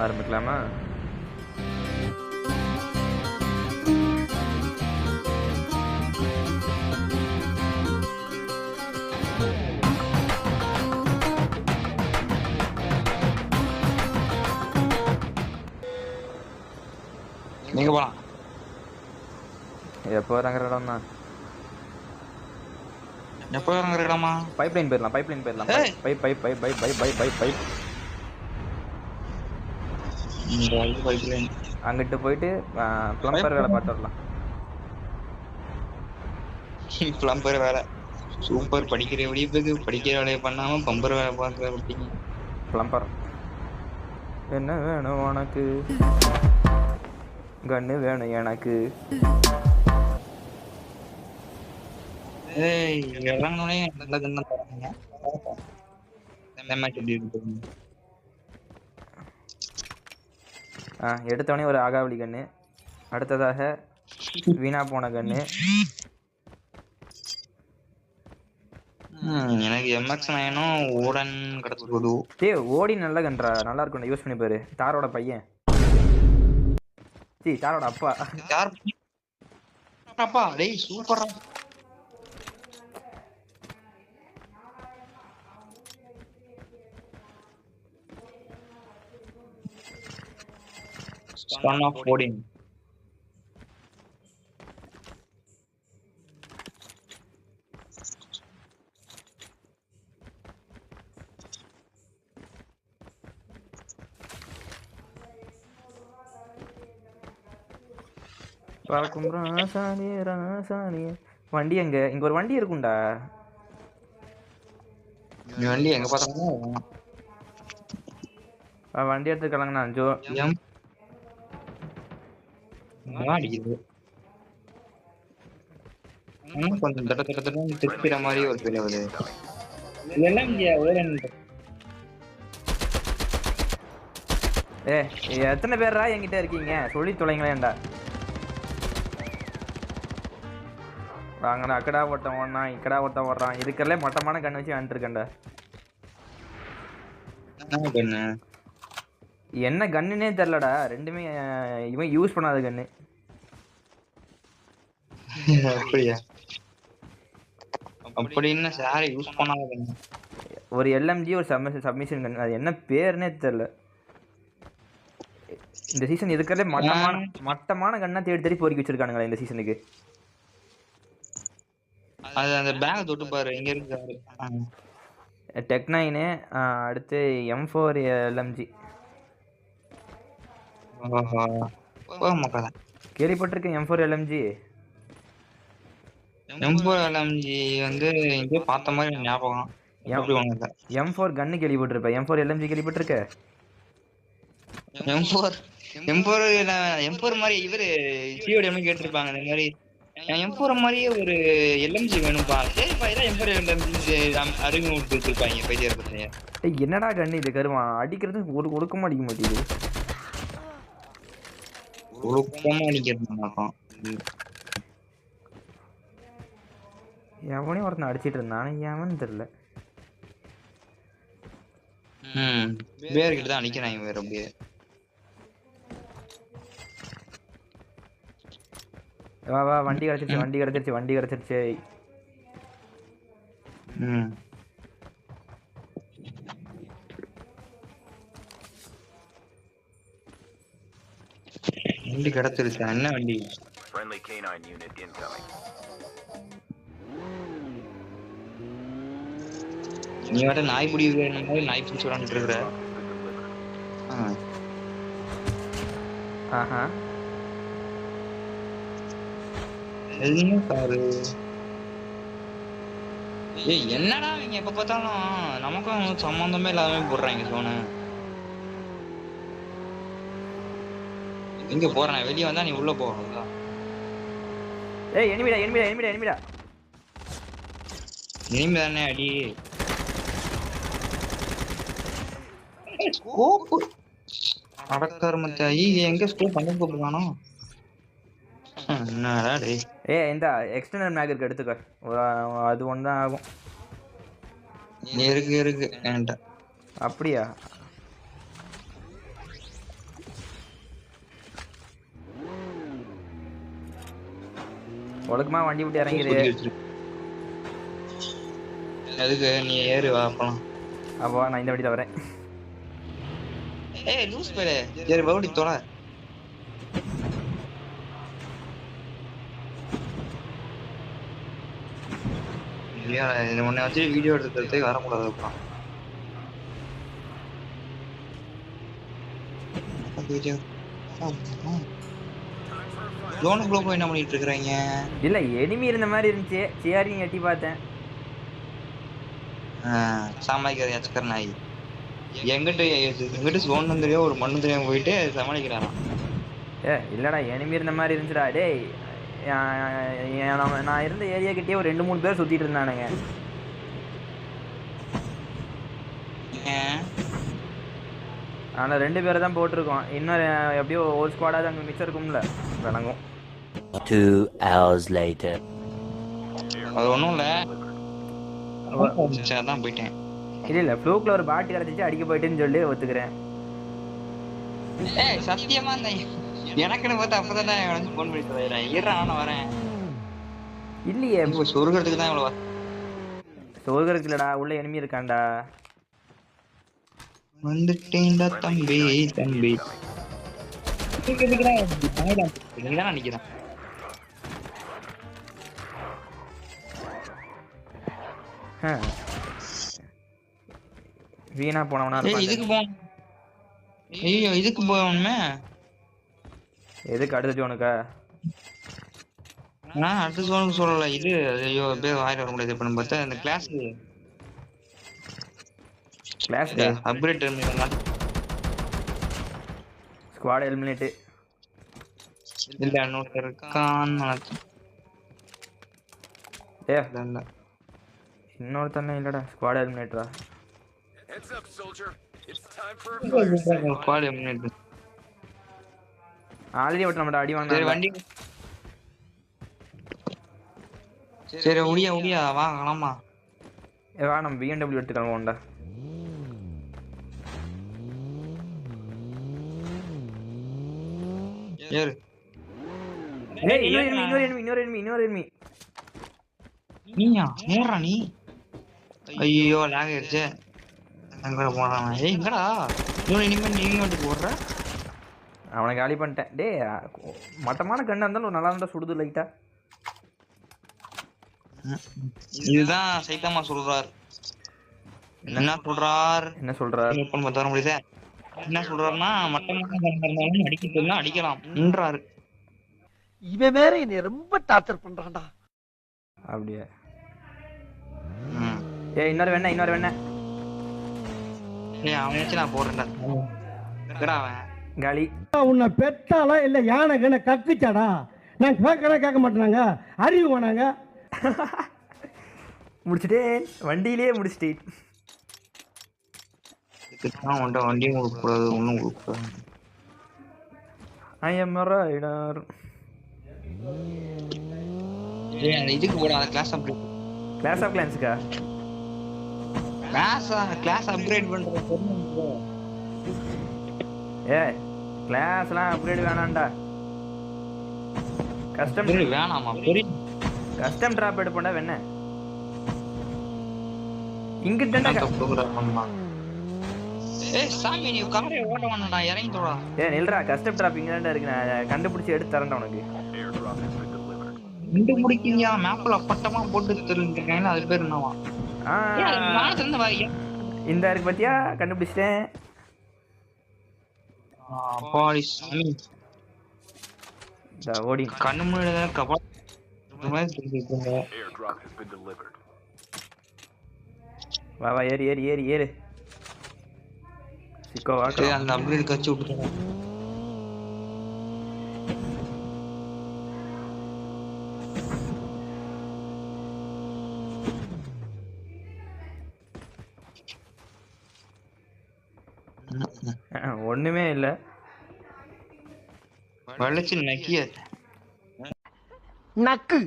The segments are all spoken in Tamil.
ஆரம்பிக்கலாமா? நீங்க போலாம். எப்போ இறங்குற இடம் தான். எப்போ இறங்குற இடமா? பைப்லைன் போயிடலாம். Pipe pipe pipe pipe pipe pipe pipe pipe pipeline. அங்கிட்டு போயிட்டு பிளம்பர் வேலை பார்த்து வரலாம். பிளம்பர் வேலை சூப்பர். படிக்கிற விடியப்புக்கு படிக்கிற வேலையை பண்ணாம பம்பர் வேலை பார்க்க விட்டீங்க. பிளம்பர் என்ன வேணும் உனக்கு? கன்னு வேணும் எனக்கு. இறங்கணுனே நல்ல கண்ணா தராங்க. எடுத்தவொடனே ஒரு ஆகாவளி கன்று. அடுத்ததாக வீணா போன கன்று. எனக்கு MX9 ஓடன் கிடைச்சது. டேய் ஓடி நல்ல கன்றா, நல்லா இருக்கும், யூஸ் பண்ணி பாரு. தாரோட பையன், தாரோட அப்பா. யார் அப்பா? டேய் சூப்பரா. Son of Odin. வண்டி எங்க? இங்க ஒரு வண்டி இருக்கும்டா. வண்டி எங்க பார்த்தாலும் வண்டி எடுத்து கிளம்புனா ஜோ கொஞ்சம் தட்ட தட்ட தட்ட திருப்பிற மாதிரி ஒரு ஃபீல் ஆகுது. எத்தனை பேரா என்கிட்ட இருக்கீங்க? சொல்லி தொலைங்களேன்டா. வாங்கடா, அக்கடா ஒருத்தன் ஓடுறான், இக்கடா ஒருத்தன் ஓடுறான். இதுக்கெல்லாம் மட்டமான கண்ணு வச்சு வந்துருக்கேன்டா. என்ன கன்னுனே தெரியலடா. ரெண்டுமே இவன் யூஸ் பண்ணாத கன்னு. அப்படியா? அப்படின்னு சாரி யூஸ் பண்ணாத கன்னு. ஒரு LMG ஒரு சப்மிஷன் கன். அது என்ன பேர்னே தெரியல. இந்த சீசன் இதுக்கே மட்டமான கண்ணா தேடி தேடி பொறுக்கி வச்சிருக்கானுங்களா இந்த சீசனுக்கு. அது அந்த பேக் தொட்டு பாரு, எங்க இருக்கு? டெக்9, அடுத்து M4 LMG. கேள்விப்பட்டிருக்கேன் M4 LMG. M4 LMG வந்து எங்கேயோ பார்த்த மாதிரி ஞாபகம். M4 கன்னு கேள்விப்பட்டிருப்பேன். M4 LMG கேள்விப்பட்டிருக்க? M4 மாதிரி இவரு CODM கேட்டிருப்பாங்க. இந்த மாதிரி M4 மாதிரியே ஒரு LMG வேணும்பா. சரிப்பா, இதான் M4 LMG அறிமுகம் வச்சிருப்பாங்க பைத்தியர் பசங்க. என்னடா கண்ணு இது கருவான்? அடிக்கிறது ஒரு ஒடுக்கமா அடிக்க மாட்டேங்குது. ஒடுக்கமா அடிக்கிறது. எவனையும் ஒருத்தன் அடிச்சிட்டு இருந்தான், எவன்னு தெரியல. பேர்கிட்ட தான் அடிக்கிறாங்க வேற. அப்படியே வா வா, வண்டி கிடைச்சிருச்சு. வண்டி கிடைச்சிருச்சு. என்ன வண்டி? நீ வர நாய் பிடி நாய் பிடிச்சி விளாண்டுட்டு இருக்கிற. என்னடா நீங்க எப்ப பார்த்தாலும் நமக்கும் சம்பந்தமே இல்லாம போடுறாங்க சோனு. எங்க போறேன்? வெளியே வந்தா நீ உள்ள போகணும்ல. எனிமிடா தானே அடி. ஸ்கோப் அடக்கர்மத்தாயி எங்க ஸ்கோப் பண்ணி போடுறானோ. என்னடா டேய். இந்த எக்ஸ்டர்னல் மேக் இருக்கு, எடுத்துக்க. அது ஒண்ணு தான் ஆகும். இருக்கு என்கிட்ட. அப்படியா? ஒழுக்கமா வண்டி விட்டு இறங்கிடு. அதுக்கு நீ ஏறு வா போலாம். அப்போ நான் இந்த வண்டியில வரேன். ஏய் லூஸ் பேரே ஏறு வவுடி தொலை. இல்லையா உன்னை வச்சு வீடியோ எடுக்கிறதுக்கு வரக்கூடாது. அப்புறம் ஜோனுக்குள்ள போய் என்ன பண்ணிட்டு இருக்கிறீங்க? இல்ல எனிமி இருந்த மாதிரி இருந்துச்சு, சிஆரியும் எட்டி பார்த்தேன். சமாளிக்கிற எச்சக்கர் நாய் எங்கிட்ட ஜோன் தெரியும் ஒரு மண்ணு தெரியாம போயிட்டு சமாளிக்கிறாராம். இல்லடா எனிமி இருந்த மாதிரி இருந்துச்சுடா. டேய் நான் இருந்த ஏரியா கிட்டே ஒரு 2-3 பேர் சுத்திட்டு இருந்தானுங்க. ஆனால் 2 பேரை தான் போட்டிருக்கோம். இன்னும் எப்படியோ ஒரு ஸ்குவாடாவது அங்கே மிச்சம் இருக்கும்ல விளங்கும். 2 hours later. அது ஒன்றும் இல்லை, அதான் போயிட்டேன். இல்லை ஃப்ளூக்கில் ஒரு பாட்டு கிடச்சிச்சு, அடிக்க போயிட்டேன்னு சொல்லி ஒத்துக்கிறேன். ஏய் சத்தியமா இந்த எனக்குன்னு பார்த்து அப்பதான் வந்து ஃபோன் பண்ணி சொல்லிடுறேன். இருறா நான் வரேன். இல்லையே சொருகிறதுக்கு தான் இவ்வளோ. சொருகிறதுக்கு இல்லடா, உள்ள எனிமி இருக்காண்டா. வந்துட்டேன்டா தம்பி தம்பி. நீதான் நினைக்கிறேன். வீணா போனவனா இதுக்கு போன. ஐயோ இதுக்கு போகணுமே. எதுக்கு அடுத்த ஜோனுக்கா? நான் அடுத்த ஜோனுக்கு சொல்லல. இது ஐயோ பேர் வாயில வர முடியாது. இப்ப நம்ம பார்த்தா இந்த class upgrade terminal squad eliminate இல்ல இன்னொருத்தர் இருக்கான்னு நினைச்சேன். இல்ல இன்னொருத்தன இல்லடா, ஸ்குவாட் எலிமினேட்டரா? ஸ்குவாட் எலிமினேட் ஆல்ரெடி விட்டு நம்ம அடி வாங்க. சரி வண்டி சரி ஒடியா வா கிளம்பா. வா நம்ம BMW எடுத்து கிளம்புவோம்டா. ஏறு. இன்னொரு enemy. நீயா ஏறா நீ? ஐயோ லாக் ஆயிடுச்சு. அங்க போறான். ஏய் எங்கடா இனிமே நீ வந்து போடுற? அவனை காலி பண்ணிட்டேன். டேய் மட்டமான கண்ணா இருந்தாலும் நல்லா இருந்தா சுடுது லைட்டா. இதுதான் சைத்தமா சொல்றார். என்ன சொல்றார்? இப்ப தர முடியுதா? என்ன சொல்றாருன்னா மட்டமான கண்ணா இருந்தாலும் அடிக்கலாம் அடிக்கலாம்ன்றாரு. இவன் வேற என்னை ரொம்ப டார்ச்சர் பண்றான்டா. அப்படியே இன்னொரு வெண்ண. அவன் வச்சு நான் போடுறேன்டா. அவன் காலி. உன்னை பெத்தாலா இல்ல யானை கண்ண கக்குச்சாடா? நான் கேட்க மாட்டேனாங்க, அறிவு வேணாங்க. முடிச்சுட்டேன், வண்டியிலேயே முடிச்சிட்டேன். வண்டியும் கொடுக்க கூடாது, ஒன்னும் கொடுக்க கூடாது. I am a rider. இதுக்கு போடா கிளாஸ் அப்கிரேட். கிளாஸ் ஆஃப் கிளான்ஸ்க்கா? கிளாஸ் அப்கிரேட் பண்றது. கிளாஸ்லாம் அப்கிரேட் வேணாம்டா. கஸ்டம் வேணாமா? கஸ்டம் டிராப் எடுப்போம்டா வெண்ண. இங்கிட்டடா ப்ரோகிராம் பண்ணா. சாமி நீ காரை ஓட்ட வேணாம்டா, இறங்கி தோடா. நில்றா, கஸ்டம் டிராப் இங்கடா இருக்கு. நான் கண்டுபிடிச்சு எடுத்து தரேன்டா உனக்கு. கண்டுபிடிக்கிறியா? மேப்ல பட்டமா போட்டு தெரிஞ்சிருக்கேன். அது பேர் என்னவா? இந்த இருக்கு பாத்தியா, கண்டுபிடிச்சிட்டேன். அப்பாடி சாமி ஓடி கண்ணு முன்னாடி கபா வா ஏறு சிக்கோ வாக்கு. அந்த அப்கிரேட் கச்சு விட்டுறேன். ஒண்ணுமே இல்ல. வளைச்சு நக்கிய நக்கு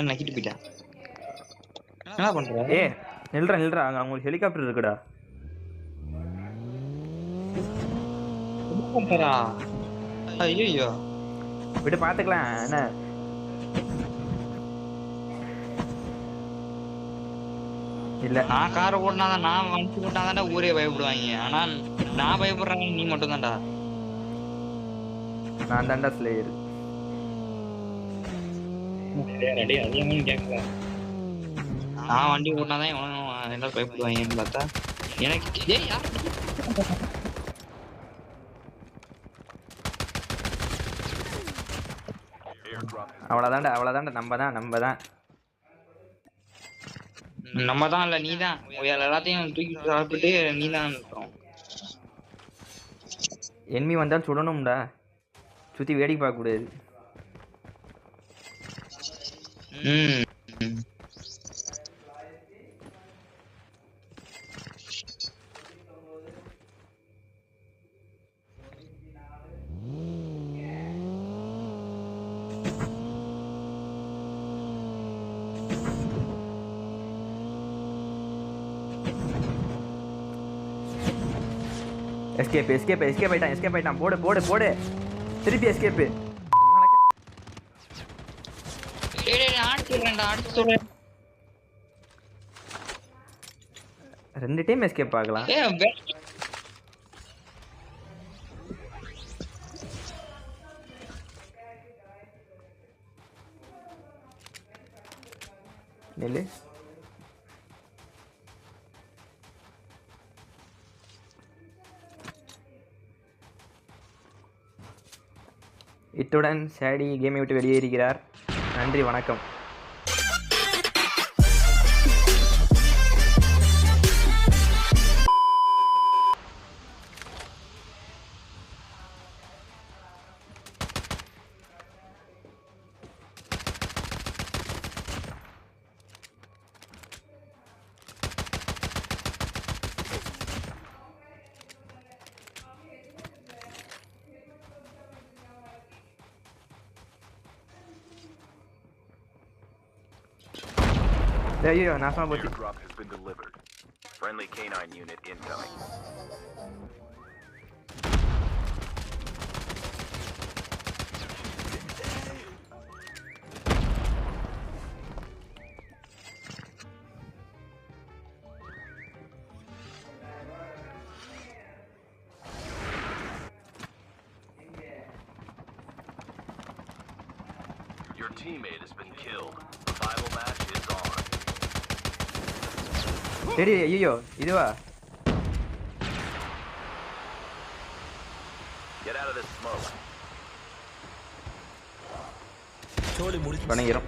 நக்கிட்டு போயிட்டா. என்ன பண்ற? நில்றா அங்க ஒரு ஹெலிகாப்டர் இருக்குடா. ஐயோ விட்டு பாத்துக்கலாம். என்ன இல்ல நான் காரை ஓட்டினாதான் நான் வண்டி ஓட்டினாதான்டா ஊரே பயப்படுவாங்க. ஆனா நான் பயப்படுறேன், நீ மட்டும் தான்டா. நான் தாண்டா ஸ்லேயர். நான் வண்டி ஓட்டினாதான் இவனும் எல்லாரும் பயப்படுவாங்கன்னு பார்த்தா எனக்கு யார் அவ்வளோதாண்டா நம்ம தான் இல்ல நீதான் எல்லாத்தையும் தூக்கி சாப்பிட்டு நீதான் இருக்கோம். என்மி வந்தாலும் சுடணும்டா, சுற்றி வேடிக்கை பார்க்கக்கூடாது. எஸ்கேப் ஆயிட்டான். போடு திருப்பி எஸ்கேப். ரெண்டு டைம் எஸ்கேப் ஆகலாம். நில்லு. இத்துடன் சாடி கேமை விட்டு வெளியேறுகிறார். நன்றி, வணக்கம். ஐயோ, நாசமா போச்சு. Airdrop has been delivered. Friendly canine unit incoming. Your teammate has been killed. The final match is on. சரி, ஐயோ இதுவா? Get out of this smoke. பண்ணிக்கிறோம்.